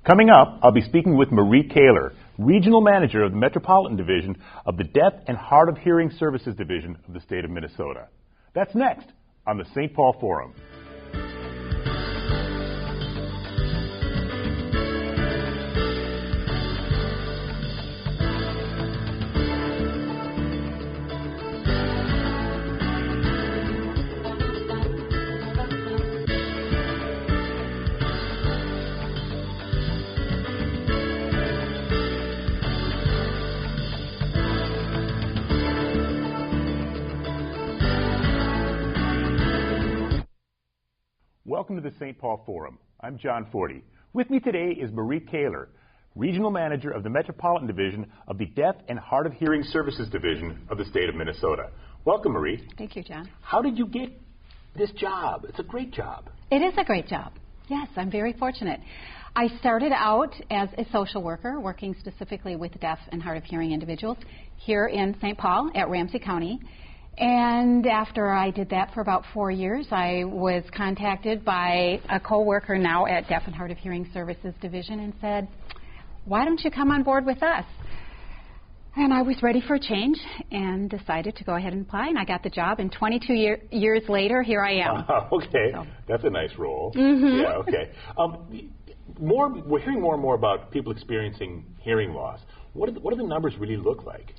Coming up, I'll be speaking with Marie Koahler, Regional Manager of the Metropolitan Division of the Deaf and Hard of Hearing Services Division of the state of Minnesota. That's next on the St. Paul Forum. Welcome to the St. Paul Forum. I'm John Forde. With me today is Marie Koahler, Regional Manager of the Metropolitan Division of the Deaf and Hard of Hearing Services Division of the state of Minnesota. Welcome, Marie. Thank you, John. How did you get this job? It's a great job. It is a great job. Yes, I'm very fortunate. I started out as a social worker, working specifically with deaf and hard of hearing individuals here in St. Paul at Ramsey County. And after I did that for about 4 years, I was contacted by a co-worker now at Deaf and Hard of Hearing Services Division and said, why don't you come on board with us? And I was ready for a change and decided to go ahead and apply, and I got the job, and 22 years later, here I am. Okay, so. That's a nice role. Mm-hmm. Yeah, okay. We're hearing more and more about people experiencing hearing loss. What do the numbers really look like?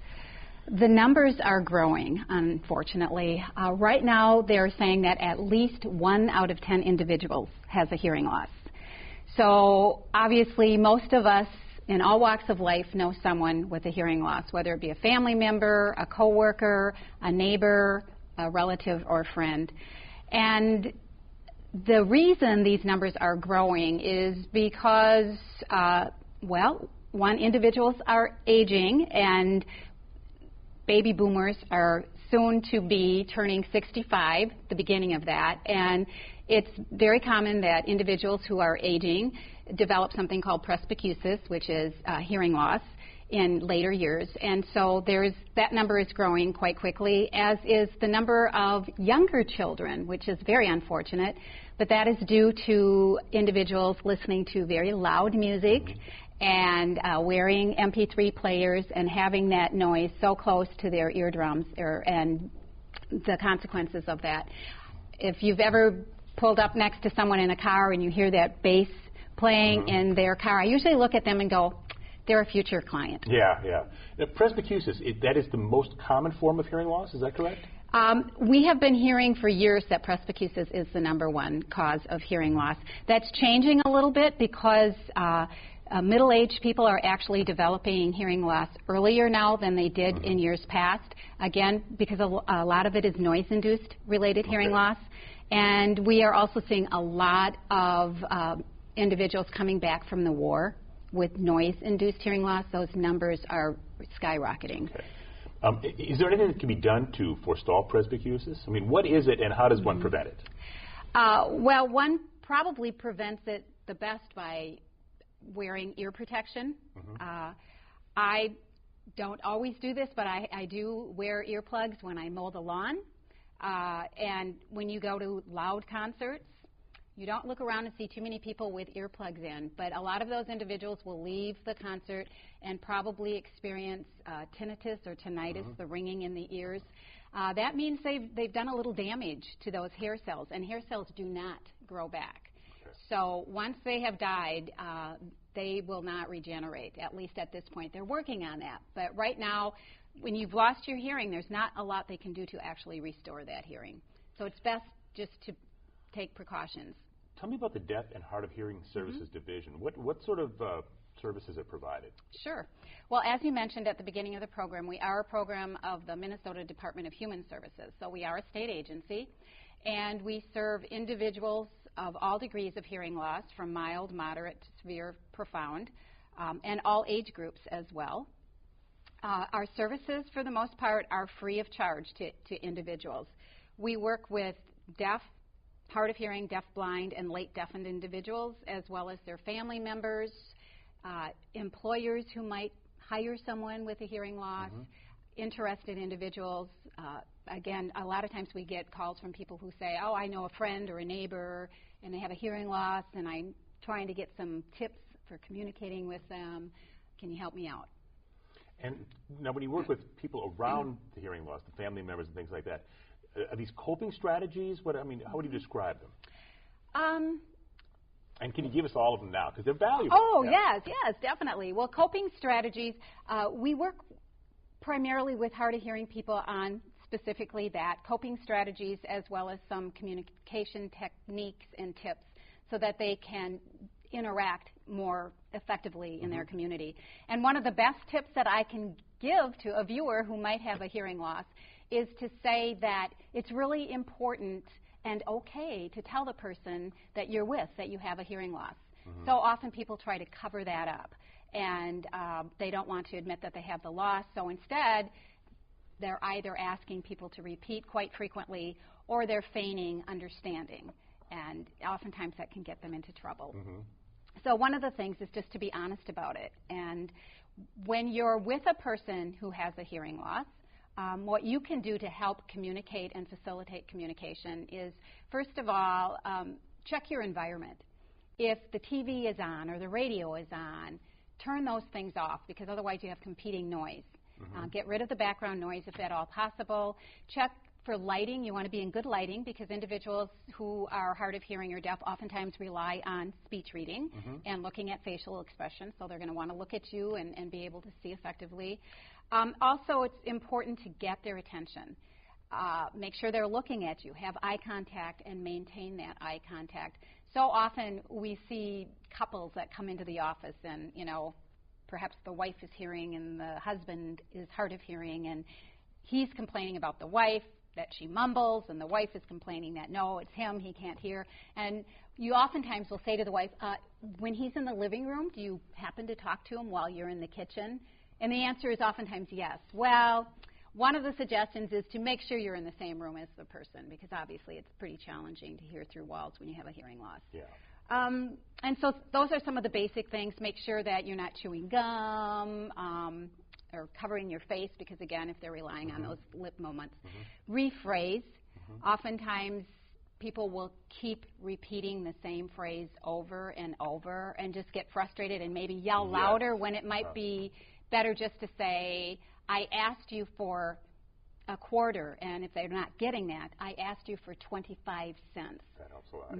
The numbers are growing, unfortunately. Right now, they're saying that at least 1 out of 10 individuals has a hearing loss. So obviously, most of us in all walks of life know someone with a hearing loss, whether it be a family member, a coworker, a neighbor, a relative, or friend. And the reason these numbers are growing is because, individuals are aging, and baby boomers are soon to be turning 65, the beginning of that, and it's very common that individuals who are aging develop something called presbycusis, which is hearing loss, in later years. And so that number is growing quite quickly, as is the number of younger children, which is very unfortunate, but that is due to individuals listening to very loud music and wearing MP3 players and having that noise so close to their eardrums, and the consequences of that. If you've ever pulled up next to someone in a car and you hear that bass playing in their car, I usually look at them and go, they're a future client. Yeah. Now, presbycusis, that is the most common form of hearing loss, is that correct? We have been hearing for years that presbycusis is the #1 cause of hearing loss. That's changing a little bit because middle-aged people are actually developing hearing loss earlier now than they did in years past, again, because a lot of it is noise-induced related hearing loss. And we are also seeing a lot of individuals coming back from the war with noise-induced hearing loss. Those numbers are skyrocketing. Okay. Is there anything that can be done to forestall presbycusis? I mean, what is it and how does one prevent it? One probably prevents it the best by wearing ear protection. I don't always do this, but I do wear earplugs when I mow the lawn. And when you go to loud concerts, you don't look around and see too many people with earplugs in, but a lot of those individuals will leave the concert and probably experience tinnitus or tinnitus, the ringing in the ears. That means they've done a little damage to those hair cells, and hair cells do not grow back. So once they have died, they will not regenerate, at least at this point. They're working on that. But right now, when you've lost your hearing, there's not a lot they can do to actually restore that hearing. So it's best just to take precautions. Tell me about the Deaf and Hard of Hearing Services Division. What sort of services are provided? Sure. Well, as you mentioned at the beginning of the program, we are a program of the Minnesota Department of Human Services. So we are a state agency, and we serve individuals of all degrees of hearing loss, from mild, moderate, to severe, profound, and all age groups as well. Our services, for the most part, are free of charge to individuals. We work with deaf, hard of hearing, deaf-blind, and late deafened individuals, as well as their family members, employers who might hire someone with a hearing loss, interested individuals. Again, a lot of times we get calls from people who say, oh, I know a friend or a neighbor, and they have a hearing loss, and I'm trying to get some tips for communicating with them. Can you help me out? And now when you work with people around the hearing loss, the family members and things like that, are these coping strategies? How would you describe them? And can you give us all of them now? Because they're valuable. Oh, yeah. yes, definitely. Well, coping strategies, we work primarily with hard of hearing people on specifically that, coping strategies as well as some communication techniques and tips so that they can interact more effectively in their community. And one of the best tips that I can give to a viewer who might have a hearing loss is to say that it's really important and okay to tell the person that you're with that you have a hearing loss. So often people try to cover that up, and they don't want to admit that they have the loss, so instead they're either asking people to repeat quite frequently or they're feigning understanding, and oftentimes that can get them into trouble. So one of the things is just to be honest about it, and when you're with a person who has a hearing loss, what you can do to help communicate and facilitate communication is, first of all, check your environment. If the TV is on or the radio is on, turn those things off, because otherwise you have competing noise. Get rid of the background noise if at all possible. Check for lighting. You want to be in good lighting, because individuals who are hard of hearing or deaf oftentimes rely on speech reading and looking at facial expressions, so they're going to want to look at you and be able to see effectively. Also, it's important to get their attention. Make sure they're looking at you. Have eye contact and maintain that eye contact. So often we see couples that come into the office and, perhaps the wife is hearing and the husband is hard of hearing, and he's complaining about the wife, that she mumbles, and the wife is complaining that, no, it's him, he can't hear. And you oftentimes will say to the wife, when he's in the living room, do you happen to talk to him while you're in the kitchen? And the answer is oftentimes yes. Well, one of the suggestions is to make sure you're in the same room as the person, because obviously it's pretty challenging to hear through walls when you have a hearing loss. Yeah. And so those are some of the basic things. Make sure that you're not chewing gum or covering your face, because, again, if they're relying on those lip movements. Rephrase. Oftentimes people will keep repeating the same phrase over and over and just get frustrated and maybe yell louder when it might be better just to say, I asked you for a quarter, and if they're not getting that, I asked you for 25 cents. That helps a lot,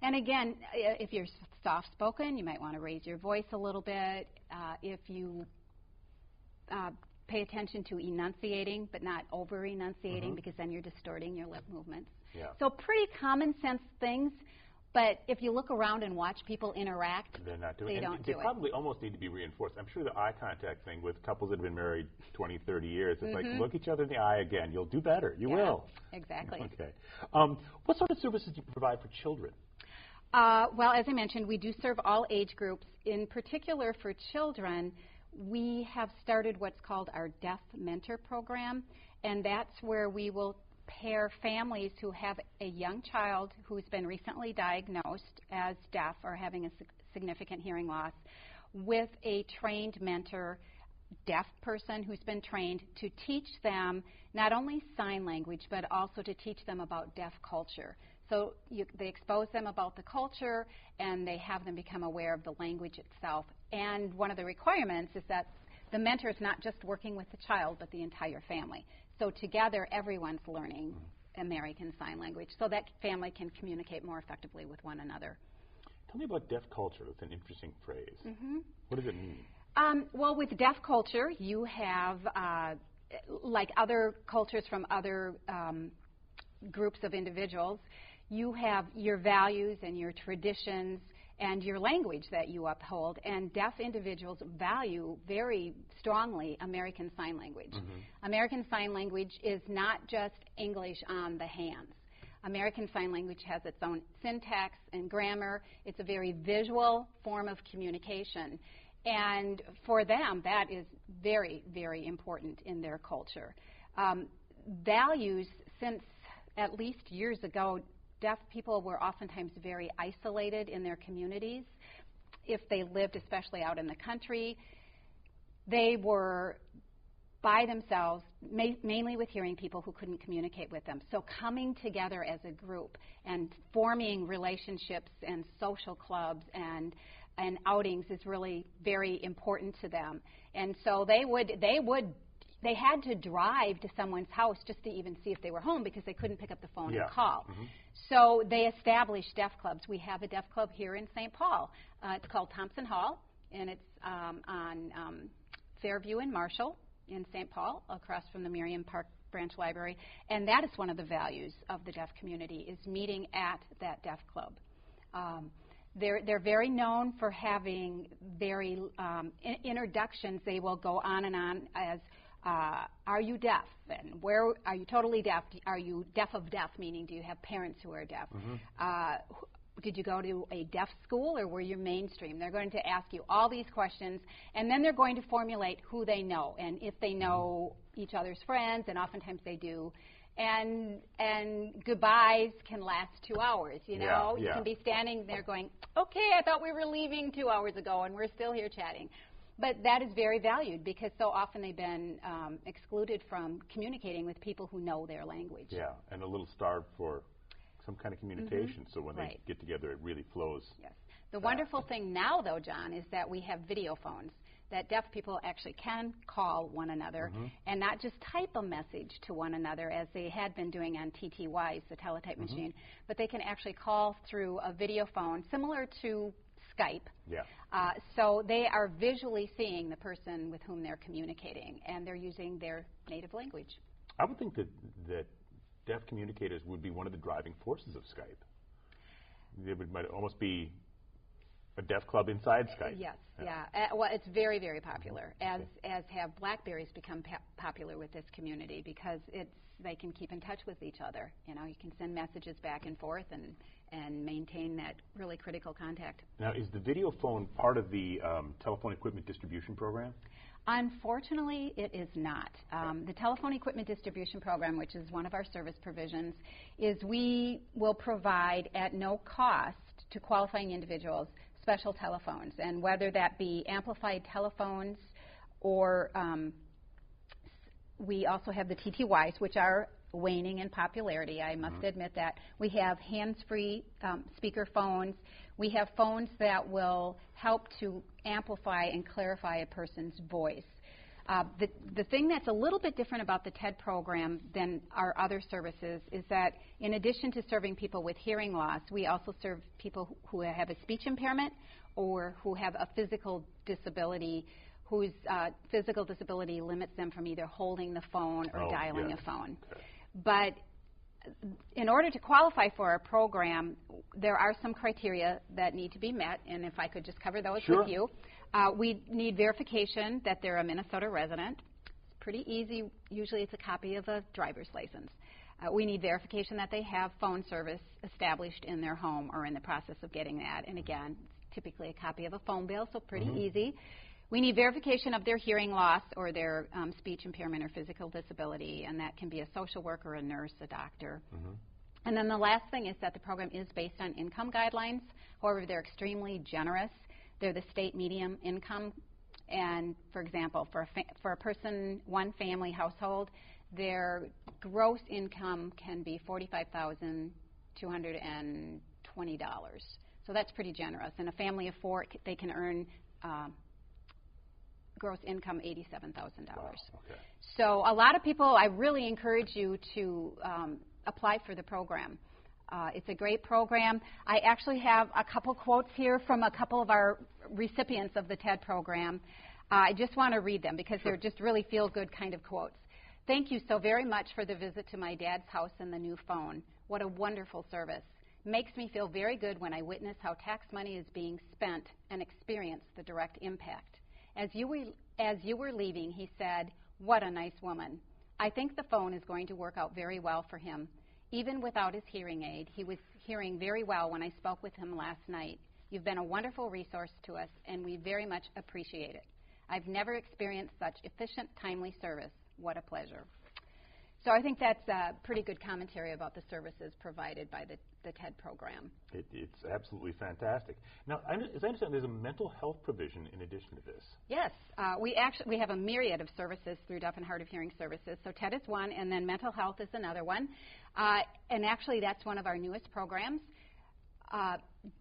And again, if you're soft-spoken, you might want to raise your voice a little bit. If you pay attention to enunciating, but not over-enunciating, because then you're distorting your lip movements. So pretty common sense things. But if you look around and watch people interact, they're not doing they it. don't do it. They probably almost need to be reinforced. I'm sure the eye contact thing with couples that have been married 20, 30 years, it's like, look each other in the eye again. You'll do better. You will. Exactly. Okay. What sort of services do you provide for children? Well, as I mentioned, we do serve all age groups. In particular for children, we have started what's called our Deaf Mentor Program, and that's where we will pair families who have a young child who's been recently diagnosed as deaf or having a significant hearing loss with a trained mentor, deaf person who's been trained to teach them not only sign language, but also to teach them about deaf culture. So they expose them about the culture, and they have them become aware of the language itself. And one of the requirements is that the mentor is not just working with the child, but the entire family. So together, everyone's learning American Sign Language so that family can communicate more effectively with one another. Tell me about deaf culture. It's an interesting phrase. What does it mean? Well, with deaf culture, you have, like other cultures from other groups of individuals, you have your values and your traditions and your language that you uphold, and deaf individuals value very strongly American Sign Language. American Sign Language is not just English on the hands. American Sign Language has its own syntax and grammar. It's a very visual form of communication, and for them, that is very, very important in their culture. Values, since at least years ago, deaf people were oftentimes very isolated in their communities. If they lived especially out in the country, they were by themselves, mainly with hearing people who couldn't communicate with them. So coming together as a group and forming relationships and social clubs and outings is really very important to them. And so they had to drive to someone's house just to even see if they were home because they couldn't pick up the phone and call. Mm-hmm. So they established deaf clubs. We have a deaf club here in St. Paul. It's called Thompson Hall, and it's on Fairview and Marshall in St. Paul, across from the Miriam Park Branch Library. And that is one of the values of the deaf community, is meeting at that deaf club. They're very known for having very introductions. They will go on and on as, are you deaf? And where are you totally deaf? Are you deaf of deaf, meaning do you have parents who are deaf? Mm-hmm. Did you go to a deaf school or were you mainstream? They're going to ask you all these questions, and then they're going to formulate who they know and if they know each other's friends, and oftentimes they do. And goodbyes can last 2 hours, you know? You can be standing there going, okay, I thought we were leaving 2 hours ago, and we're still here chatting. But that is very valued because so often they've been excluded from communicating with people who know their language. Yeah, and a little starved for some kind of communication, so when they get together, it really flows. Yes. The wonderful thing now, though, John, is that we have video phones that deaf people actually can call one another and not just type a message to one another as they had been doing on TTYs, the teletype machine, but they can actually call through a video phone similar to Skype. Yeah. So they are visually seeing the person with whom they're communicating, and they're using their native language. I would think that deaf communicators would be one of the driving forces of Skype. They might almost be a deaf club inside Skype. Yes, well, it's very, very popular, as have Blackberries become popular with this community because they can keep in touch with each other. You know, you can send messages back and forth and maintain that really critical contact. Now, is the video phone part of the telephone equipment distribution program? Unfortunately, it is not. The telephone equipment distribution program, which is one of our service provisions, is we will provide at no cost to qualifying individuals special telephones, and whether that be amplified telephones or we also have the TTYs, which are waning in popularity, I must admit that. We have hands-free speaker phones. We have phones that will help to amplify and clarify a person's voice. The thing that's a little bit different about the TED program than our other services is that in addition to serving people with hearing loss, we also serve people who have a speech impairment or who have a physical disability whose physical disability limits them from either holding the phone or dialing a phone. Okay. But in order to qualify for our program, there are some criteria that need to be met, and if I could just cover those with you. We need verification that they're a Minnesota resident. It's pretty easy. Usually it's a copy of a driver's license. We need verification that they have phone service established in their home or in the process of getting that, and again, it's typically a copy of a phone bill, so pretty easy. We need verification of their hearing loss or their speech impairment or physical disability, and that can be a social worker, a nurse, a doctor. And then the last thing is that the program is based on income guidelines. However, they're extremely generous. They're the state medium income, and for example, for a person, one family household, their gross income can be $45,220. So that's pretty generous. And a family of four, they can earn gross income $87,000. Wow, okay. So a lot of people, I really encourage you to apply for the program. It's a great program. I actually have a couple quotes here from a couple of our recipients of the TED program. I just want to read them because they're just really feel-good kind of quotes. Thank you so very much for the visit to my dad's house and the new phone. What a wonderful service. Makes me feel very good when I witness how tax money is being spent and experience the direct impact. As you were leaving, he said, "What a nice woman. I think the phone is going to work out very well for him. Even without his hearing aid, he was hearing very well when I spoke with him last night. You've been a wonderful resource to us, and we very much appreciate it. I've never experienced such efficient, timely service. What a pleasure." So I think that's a pretty good commentary about the services provided by the TED program. It's absolutely fantastic. Now, as I understand, there's a mental health provision in addition to this. Yes, we have a myriad of services through Deaf and Hard of Hearing services. So TED is one, and then mental health is another one. And actually, that's one of our newest programs.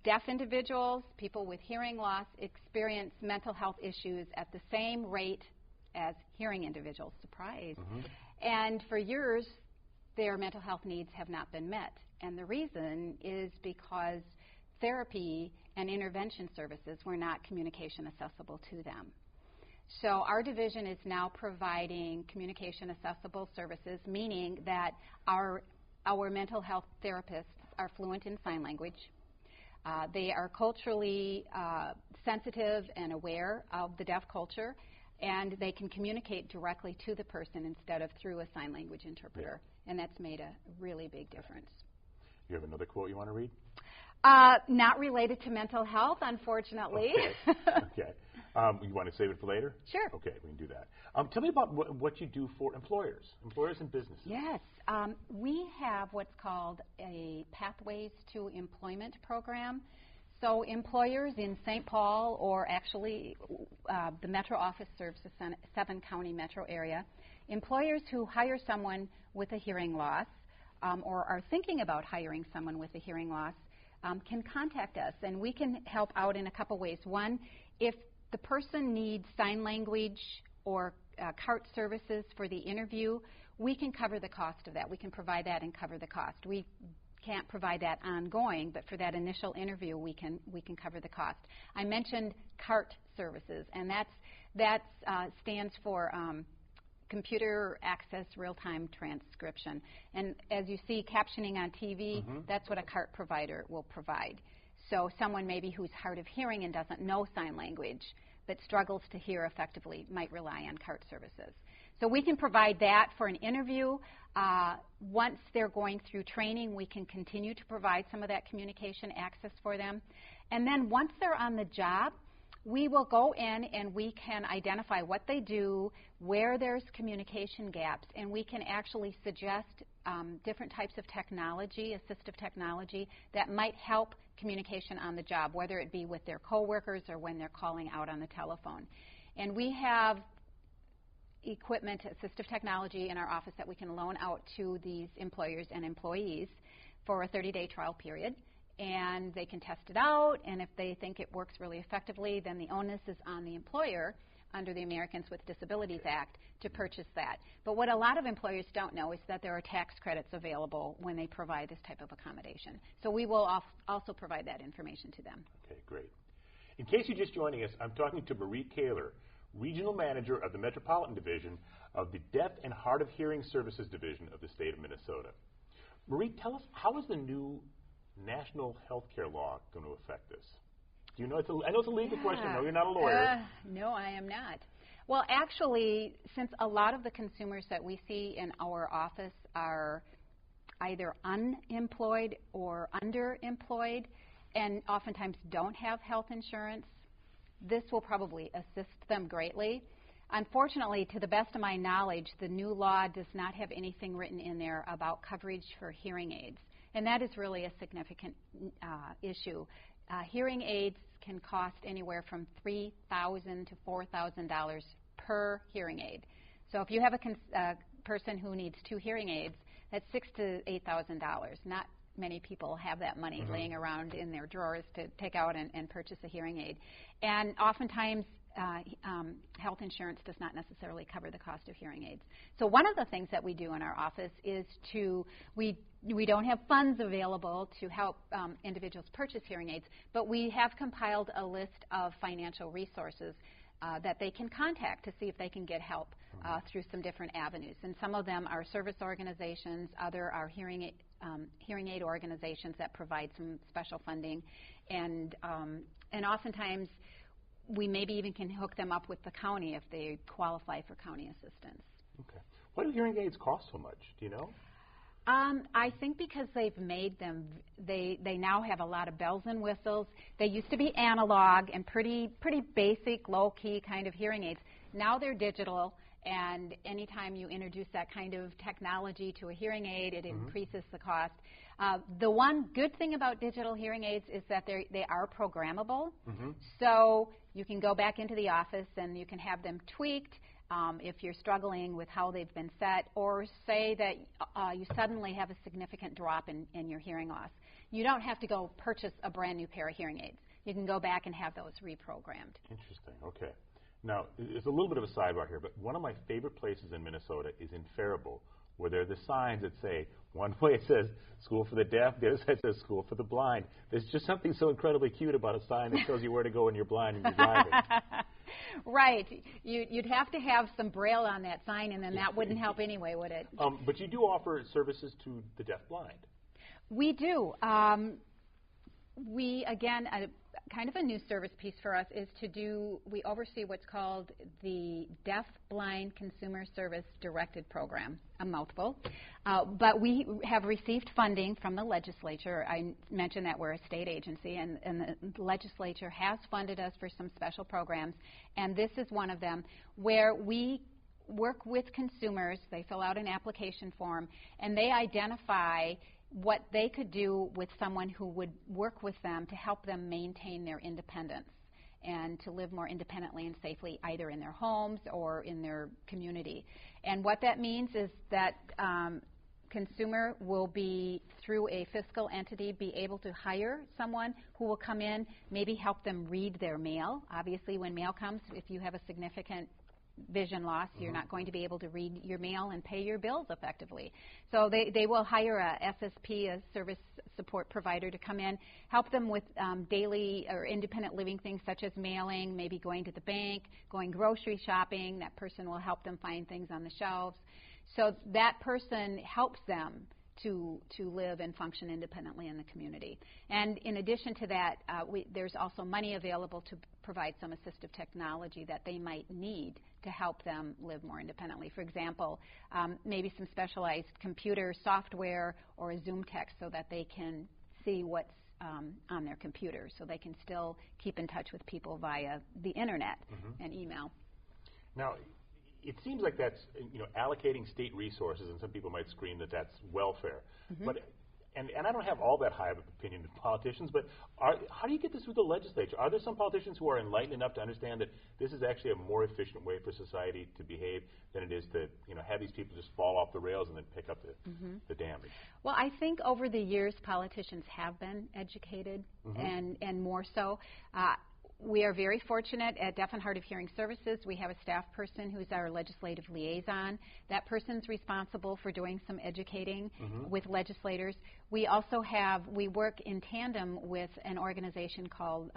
Deaf individuals, people with hearing loss, experience mental health issues at the same rate as hearing individuals. Surprise. Mm-hmm. And for years, their mental health needs have not been met. And the reason is because therapy and intervention services were not communication accessible to them. So our division is now providing communication accessible services, meaning that our mental health therapists are fluent in sign language. They are culturally sensitive and aware of the deaf culture, and they can communicate directly to the person instead of through a sign language interpreter. Yeah. And that's made a really big difference. You have another quote you want to read? Not related to mental health, unfortunately. Okay. You want to save it for later? Sure. Okay, we can do that. Tell me about what you do for employers and businesses. Yes. We have what's called a Pathways to Employment program. So employers in St. Paul, or actually the metro office serves the 7-county metro area, employers who hire someone with a hearing loss or are thinking about hiring someone with a hearing loss can contact us, and we can help out in a couple ways. One, if the person needs sign language or CART services for the interview, we can cover the cost of that. We can provide that and cover the cost. We can't provide that ongoing, but for that initial interview, we can cover the cost. I mentioned CART services, and that stands for Computer Access Real-Time Transcription. And as you see captioning on TV, that's what a CART provider will provide. So someone maybe who's hard of hearing and doesn't know sign language but struggles to hear effectively might rely on CART services. So we can provide that for an interview. Once they're going through training, we can continue to provide some of that communication access for them. And then once they're on the job, we will go in and we can identify what they do, where there's communication gaps, and we can actually suggest different types of technology, assistive technology, that might help communication on the job, whether it be with their coworkers or when they're calling out on the telephone. And we have equipment, assistive technology in our office that we can loan out to these employers and employees for a 30-day trial period. And they can test it out, and if they think it works really effectively, then the onus is on the employer under the Americans with Disabilities Act to purchase that. But what a lot of employers don't know is that there are tax credits available when they provide this type of accommodation. So we will also provide that information to them. Okay, great. In case you're just joining us, I'm talking to Marie Koahler, Regional Manager of the Metropolitan Division of the Deaf and Hard of Hearing Services Division of the state of Minnesota. Marie, tell us, how is the new national health care law going to affect this? Do you know? I know it's a legal question. No, you're not a lawyer. No, I am not. Well, actually, since a lot of the consumers that we see in our office are either unemployed or underemployed and oftentimes don't have health insurance, this will probably assist them greatly. Unfortunately, to the best of my knowledge, the new law does not have anything written in there about coverage for hearing aids. And that is really a significant issue. Hearing aids can cost anywhere from $3,000 to $4,000 per hearing aid. So if you have a person who needs 2 hearing aids, that's $6,000 to $8,000. Not many people have that money laying around in their drawers to take out and purchase a hearing aid. And oftentimes, health insurance does not necessarily cover the cost of hearing aids. So one of the things that we do in our office is we don't have funds available to help individuals purchase hearing aids, but we have compiled a list of financial resources that they can contact to see if they can get help through some different avenues. And some of them are service organizations, other are hearing aid organizations that provide some special funding, and oftentimes we maybe even can hook them up with the county if they qualify for county assistance. Okay. Why do hearing aids cost so much? Do you know? I think because they've made them, they now have a lot of bells and whistles. They used to be analog and pretty basic, low-key kind of hearing aids. Now they're digital, and anytime you introduce that kind of technology to a hearing aid, it increases the cost. The one good thing about digital hearing aids is that they are programmable, so you can go back into the office and you can have them tweaked if you're struggling with how they've been set, or say that you suddenly have a significant drop in your hearing loss. You don't have to go purchase a brand new pair of hearing aids. You can go back and have those reprogrammed. Interesting. Okay. Now, it's a little bit of a sidebar here, but one of my favorite places in Minnesota is in Faribault, where there are the signs that say, one way it says school for the deaf, the other side says school for the blind. There's just something so incredibly cute about a sign that tells you where to go when you're blind and you're driving. Right. You'd have to have some braille on that sign, and then that wouldn't help anyway, would it? But you do offer services to the deaf-blind. We do. We, again, kind of a new service piece for us is we oversee what's called the Deaf-Blind Consumer Service Directed Program, a mouthful. But we have received funding from the legislature. I mentioned that we're a state agency, and the legislature has funded us for some special programs, and this is one of them where we work with consumers. They fill out an application form, and they identify what they could do with someone who would work with them to help them maintain their independence and to live more independently and safely either in their homes or in their community. And what that means is that consumer will be, through a fiscal entity, be able to hire someone who will come in, maybe help them read their mail. Obviously, when mail comes, if you have a significant vision loss, you're not going to be able to read your mail and pay your bills effectively. So they will hire a SSP, a service support provider, to come in, help them with daily or independent living things such as mailing, maybe going to the bank, going grocery shopping. That person will help them find things on the shelves. So that person helps them to live and function independently in the community. And in addition to that, there's also money available to provide some assistive technology that they might need to help them live more independently. For example, maybe some specialized computer software or a Zoom text so that they can see what's on their computer, so they can still keep in touch with people via the internet and email. Now, it seems like that's, allocating state resources, and some people might scream that that's welfare. But, and I don't have all that high of an opinion of politicians, but how do you get this through the legislature? Are there some politicians who are enlightened enough to understand that this is actually a more efficient way for society to behave than it is to, have these people just fall off the rails and then pick up the damage? Well, I think over the years politicians have been educated, and more so. We are very fortunate at Deaf and Hard of Hearing Services. We have a staff person who's our legislative liaison. That person's responsible for doing some educating with legislators. We also we work in tandem with an organization called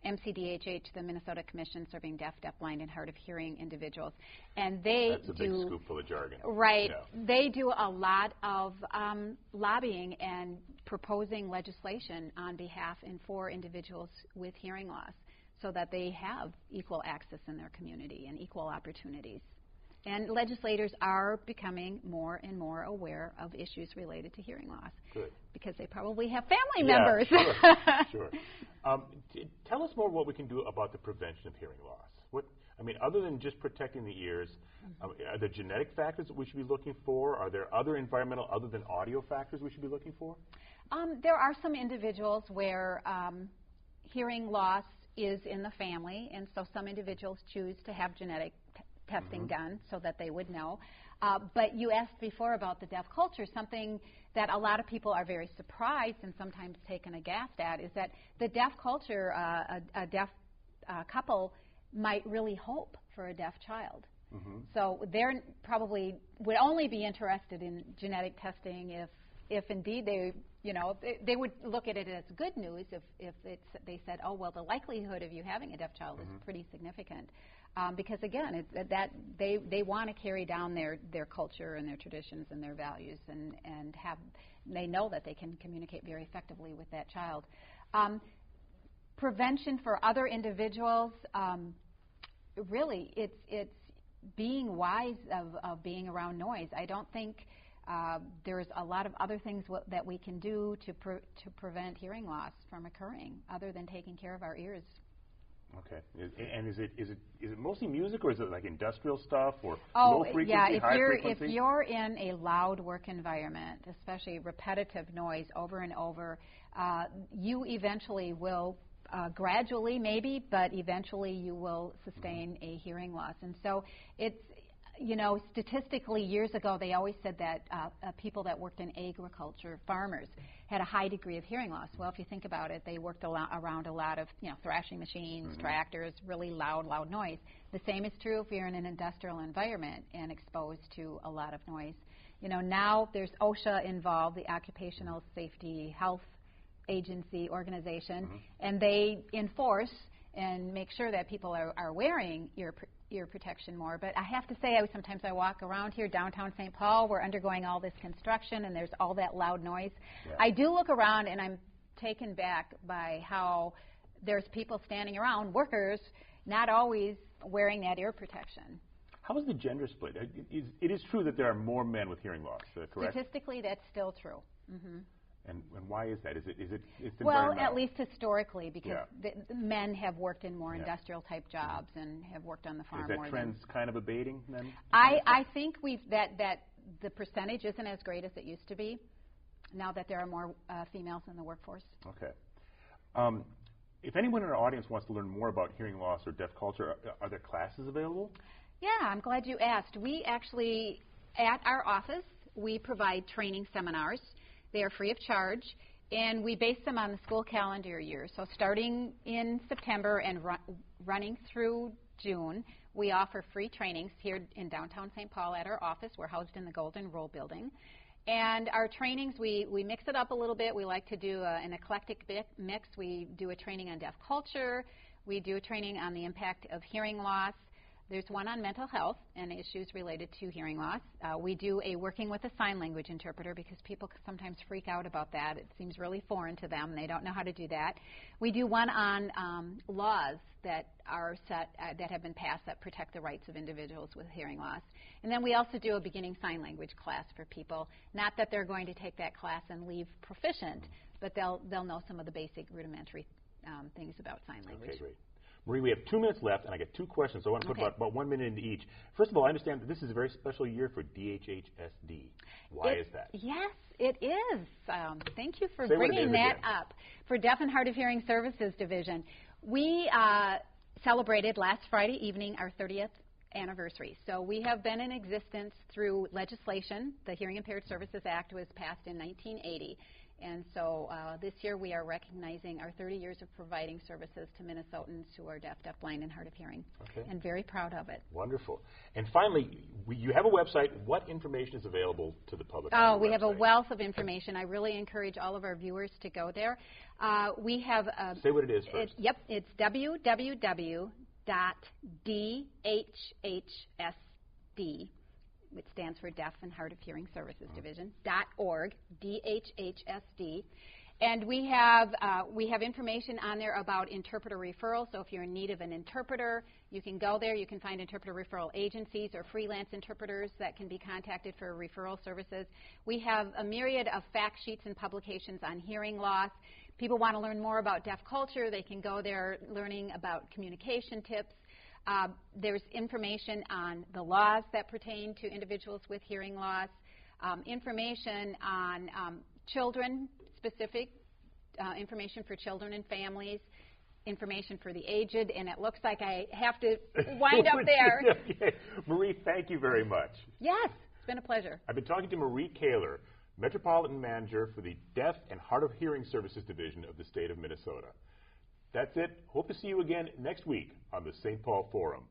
MCDHH, the Minnesota Commission Serving Deaf, Deafblind, and Hard of Hearing Individuals. And That's a big scoop full of jargon. Right. Yeah. They do a lot of lobbying and proposing legislation on behalf and for individuals with hearing loss, so that they have equal access in their community and equal opportunities. And legislators are becoming more and more aware of issues related to hearing loss. Good. Because they probably have family members. Sure. Tell us more what we can do about the prevention of hearing loss. Other than just protecting the ears, are there genetic factors that we should be looking for? Are there other environmental, other than audio factors we should be looking for? There are some individuals where hearing loss is in the family, and so some individuals choose to have genetic testing done so that they would know. But you asked before about the deaf culture. Something that a lot of people are very surprised and sometimes taken aghast at is that the deaf culture, a deaf couple might really hope for a deaf child. So they're probably would only be interested in genetic testing if indeed they would look at it as good news if they said, oh, well, the likelihood of you having a deaf child is pretty significant. Because, again, they want to carry down their culture and their traditions and their values, and they know that they can communicate very effectively with that child. Prevention for other individuals, really, it's being wise of being around noise. I don't think there's a lot of other things that we can do to prevent hearing loss from occurring other than taking care of our ears. Okay. And is it mostly music, or is it like industrial stuff, or oh, low frequency, yeah, high frequency? if you're in a loud work environment, especially repetitive noise over and over, you eventually will gradually maybe, but eventually you will sustain a hearing loss. And so it's, you know, statistically years ago they always said that people that worked in agriculture, farmers, had a high degree of hearing loss. Well, if you think about it, they worked around a lot of, you know, thrashing machines, tractors, really loud noise. The same is true if you're in an industrial environment and exposed to a lot of noise. You know, now there's OSHA involved, the Occupational Safety Health Agency organization, and they enforce and make sure that people are wearing ear protection more. But I have to say, sometimes I walk around here, downtown St. Paul. We're undergoing all this construction, and there's all that loud noise. Yeah. I do look around, and I'm taken back by how there's people standing around, workers, not always wearing that ear protection. How is the gender split? It is true that there are more men with hearing loss, correct? Statistically, that's still true. And why is that? Is it well, at least historically, because the men have worked in more industrial type jobs and have worked on the farm more. Is that trend's kind of abating then? I think that the percentage isn't as great as it used to be now that there are more females in the workforce. Okay. If anyone in our audience wants to learn more about hearing loss or deaf culture, are there classes available? Yeah, I'm glad you asked. We actually, at our office, we provide training seminars. They are free of charge, and we base them on the school calendar year. So starting in September and running through June, we offer free trainings here in downtown St. Paul at our office. We're housed in the Golden Rule building. And our trainings, we mix it up a little bit. We like to do an eclectic mix. We do a training on deaf culture. We do a training on the impact of hearing loss. There's one on mental health and issues related to hearing loss. We do a working with a sign language interpreter because people sometimes freak out about that. It seems really foreign to them. They don't know how to do that. We do one on laws that are set, that have been passed that protect the rights of individuals with hearing loss. And then we also do a beginning sign language class for people. Not that they're going to take that class and leave proficient, but they'll know some of the basic rudimentary things about sign language. Okay, great. Marie, we have 2 minutes left, and I get 2 questions, so I want to put about 1 minute into each. First of all, I understand that this is a very special year for DHHSD. Why is that? Yes, it is. Thank you for bringing that up. For Deaf and Hard of Hearing Services Division, we celebrated last Friday evening our 30th anniversary. So we have been in existence through legislation. The Hearing Impaired Services Act was passed in 1980. And so this year we are recognizing our 30 years of providing services to Minnesotans who are deaf, blind, and hard of hearing. Okay. And very proud of it. Wonderful. And finally, you have a website. What information is available to the public? Oh, we have a wealth of information. I really encourage all of our viewers to go there. We have... Say what it is first. It's www.dhhsd, which stands for Deaf and Hard of Hearing Services Division, .org, DHHSD. And we have information on there about interpreter referrals. So if you're in need of an interpreter, you can go there. You can find interpreter referral agencies or freelance interpreters that can be contacted for referral services. We have a myriad of fact sheets and publications on hearing loss. People want to learn more about deaf culture. They can go there learning about communication tips. There's information on the laws that pertain to individuals with hearing loss, information on children-specific information for children and families, information for the aged, and it looks like I have to wind up there. Okay. Marie, thank you very much. Yes, it's been a pleasure. I've been talking to Marie Koahler, Metropolitan Manager for the Deaf and Hard of Hearing Services Division of the state of Minnesota. That's it. Hope to see you again next week on the St. Paul Forum.